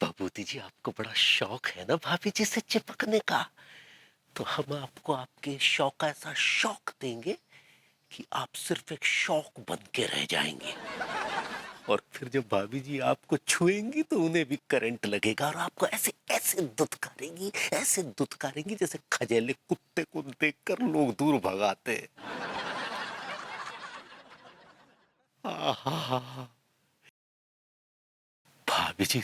बबूती जी, आपको बड़ा शौक है ना भाभी जी से चिपकने का। तो हम आपको आपके शौक का ऐसा शौक देंगे कि आप सिर्फ एक शौक बन के रह जाएंगे। और फिर जब भाभी जी आपको छुएंगी तो उन्हें भी करंट लगेगा और आपको ऐसे ऐसे दुत्कारेंगी, ऐसे दुत्कारेंगी जैसे खजेले कुत्ते को देखकर लोग दूर भगाते हैं। आहा, भाभी जी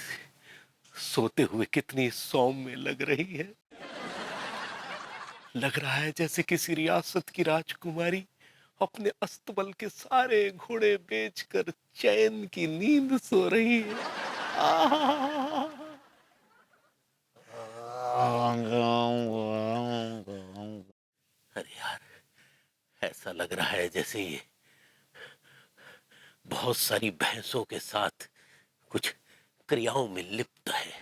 सोते हुए कितनी सौम्य लग रही है। लग रहा है जैसे किसी रियासत की राजकुमारी अपने अस्तबल के सारे घोड़े बेचकर चैन की नींद सो रही है। आहा! अरे यार, ऐसा लग रहा है जैसे ये बहुत सारी भैंसों के साथ कुछ क्रियाओं में लिप्त है।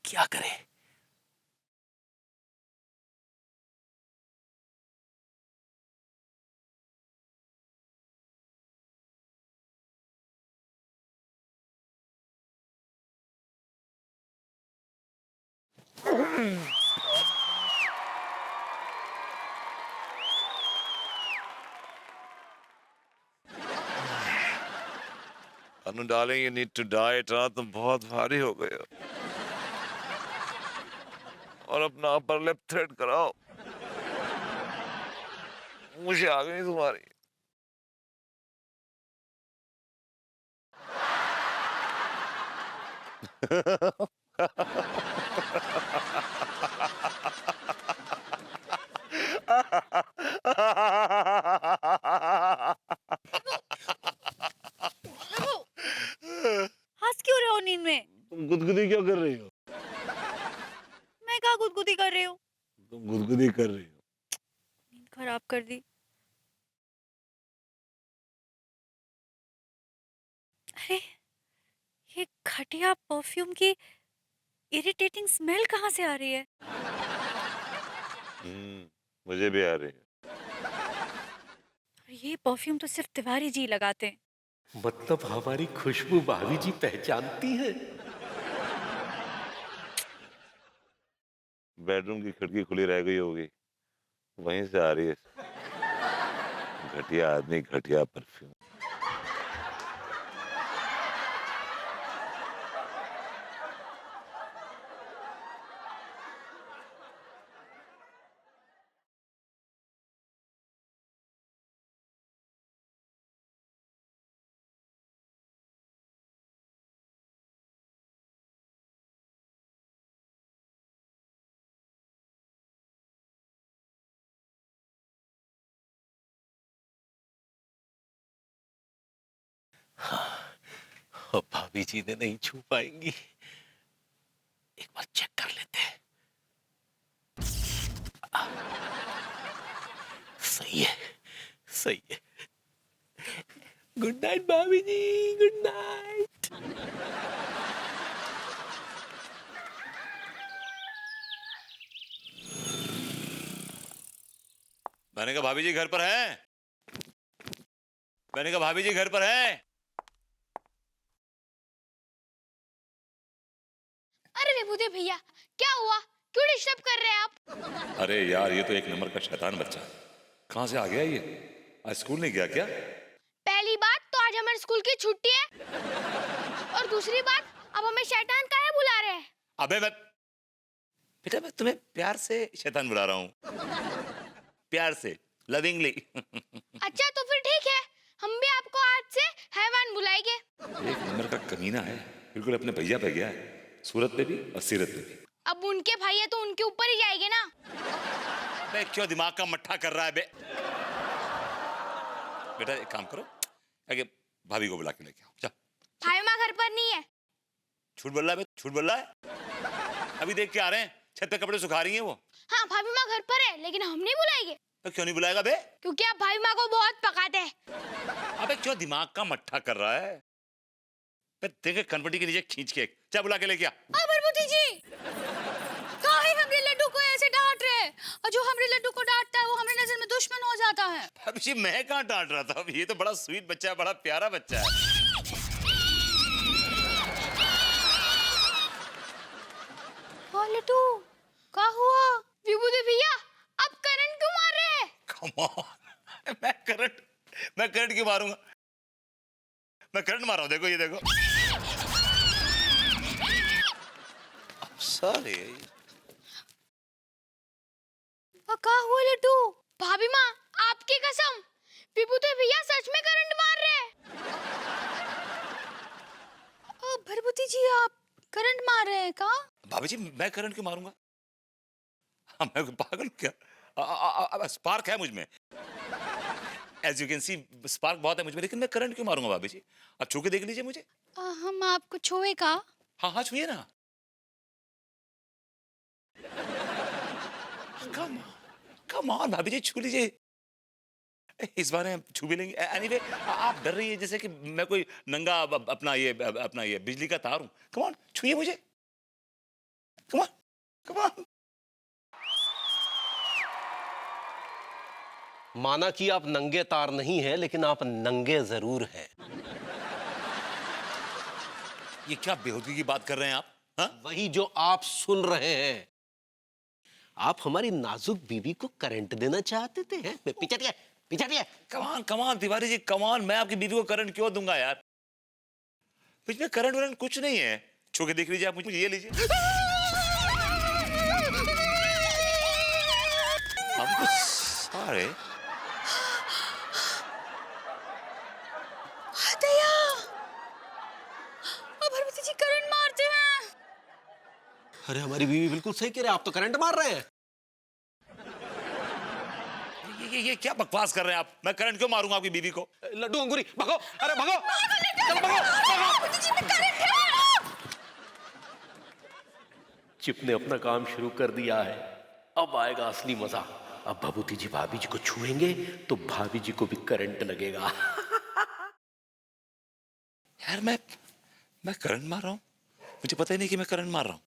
क्या करें? Anu darling, you need to diet. रात तुम बहुत भारी हो गए हो। और अपना अपर लिप थ्रेड कराओ। मुझे आ गई तुम्हारी। प्रभु, हंस क्यों रहे हो नींद में? तुम गुदगुदी क्यों कर रही हो? मैं कहाँ गुदगुदी कर रही हूँ? तुम गुदगुदी कर रही हो। नींद खराब कर दी। अरे, ये घटिया परफ्यूम की इरिटेटिंग स्मेल कहाँ से आ रही है? मुझे भी आ रही है। और ये परफ्यूम तो सिर्फ तिवारी जी लगाते हैं। मतलब हमारी खुशबू भाभी जी पहचानती है। बेडरूम की खिड़की खुली रह गई होगी, वहीं से आ रही है। घटिया आदमी, घटिया परफ्यूम। अब भाभी जी ने नहीं छू पाएंगी। एक बार चेक कर लेते हैं। सही है, सही है। गुड नाइट भाभी जी, गुड नाइट। मैंने कहा भाभी जी घर पर हैं। मैंने कहा भाभी जी घर पर हैं। अरे विभूति भैया, क्या हुआ? क्यों डिस्टर्ब कर रहे हैं आप? अरे यार, ये तो एक नंबर का शैतान बच्चा। कहाँ से आ गया ये? आज स्कूल नहीं गया क्या? पहली बात तो आज हमारे स्कूल की छुट्टी है, और दूसरी बात, अब हमें शैतान काहे बुला रहे हैं? अबे बेटा, मैं तुम्हें प्यार से शैतान बुला रहा हूँ। प्यार से, लविंगली। अच्छा तो फिर ठीक है, हम भी आपको आज से हैवान बुलाएंगे। एक नंबर का कमीना है, बिल्कुल अपने भैया पे गया है। सूरत पे भी और सीरत पे भी। अब उनके भाई है तो उनके ऊपर ही जाएंगे ना। बे क्यों दिमाग का मट्ठा कर रहा है बे? बेटा एक काम करो, आगे भाभी को बुला के लेके आओ। जा। भाई माँ घर पर नहीं है। झूठ बोल रहा है बे, झूठ बोल रहा है। अभी देख के आ रहे हैं, छत पे कपड़े सुखा रही हैं वो। हाँ भाभी माँ घर पर है, लेकिन हम नहीं बुलाएंगे। तो क्यों नहीं बुलाएगा बे? क्योंकि आप भाभी माँ को बहुत पकाते हैं। अबे क्यों दिमाग का मट्ठा कर रहा है? बे देखे कनपटी के नीचे खींच के, जा बुला के लेके आ। विभूति जी, काहे हमरे लड्डू को ऐसे डांट रहे हैं? और जो हमरे लड्डू को डांटता है वो हमरे नजर में दुश्मन हो जाता है। भाभी जी मैं कहाँ डांट रहा था, ये तो बड़ा स्वीट बच्चा है, बड़ा प्यारा बच्चा है। हाँ लड्डू, क्या हुआ? विभूति भैया अब करंट क्यों मार रहे हैं? Come on, मैं करंट क्यों मारूंगा? मैं करंट मार रहा हूं, देखो ये देखो। सॉरी। क्या हुआ लड्डू? भाभी माँ आपकी कसम, विभूति भैया सच में करंट मार रहे हैं। भरभूति जी आप करंट मार रहे हैं का? भाभी जी मैं करंट क्यों मारूंगा? हाँ, मैं कोई पागल हूं क्या? स्पार्क है मुझ में, as you can see spark बहुत है मुझ में, लेकिन मैं करंट क्यों मारूंगा भाभी जी? आप छू के देख लीजिए मुझे। हम आपको छुए का? हाँ हाँ छुइए ना। कम ऑन भाभी जी छू लीजिए, इस बार हम छू भी लेंगे। एनीवे आप डर रही है जैसे कि मैं कोई नंगा अपना ये बिजली का तार हूं। कम ऑन छुइए मुझे, कम ऑन कम ऑन। माना कि आप नंगे तार नहीं हैं, लेकिन आप नंगे जरूर हैं। ये क्या बेहूदगी की बात कर रहे हैं आप? हाँ? वही जो आप सुन रहे हैं। आप हमारी नाजुक बीवी को करंट देना चाहते थे, हैं? पीछे दिया। Come on Tiwari ji, come on. मैं आपकी बीवी को करंट क्यों दूंगा यार? मुझ में करंट वरंट कुछ नहीं है। छू के देख लीजिए आप मुझे, ये लीजिए। आपको सारे भरभूति जी करंट मारते हैं। अरे हमारी बीवी बिल्कुल सही कह रहे हैं, आप तो करंट मार रहे हैं। ये क्या बकवास कर रहे हैं आप? मैं करंट क्यों मारूंगा आपकी बीवी को? लड्डू अंगूरी भागो, अरे भागो, चलो भागो। चिप ने अपना काम शुरू कर दिया है, अब आएगा असली मजा। अब भभूति जी भाभी जी को छुएंगे तो भाभी जी को भी करंट लगेगा। यार मैं करंट मार रहा हूं, मुझे पता ही नहीं कि मैं करंट मार रहा हूं।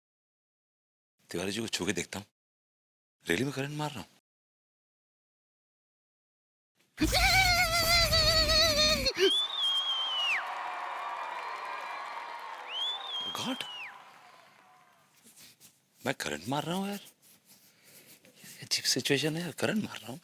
तिवारी जी को छू के देखता हूं, रियली में करंट मार रहा हूं। गॉड, मैं करंट मार रहा हूं यार, अजीब सिचुएशन है यार, करंट मार रहा हूं।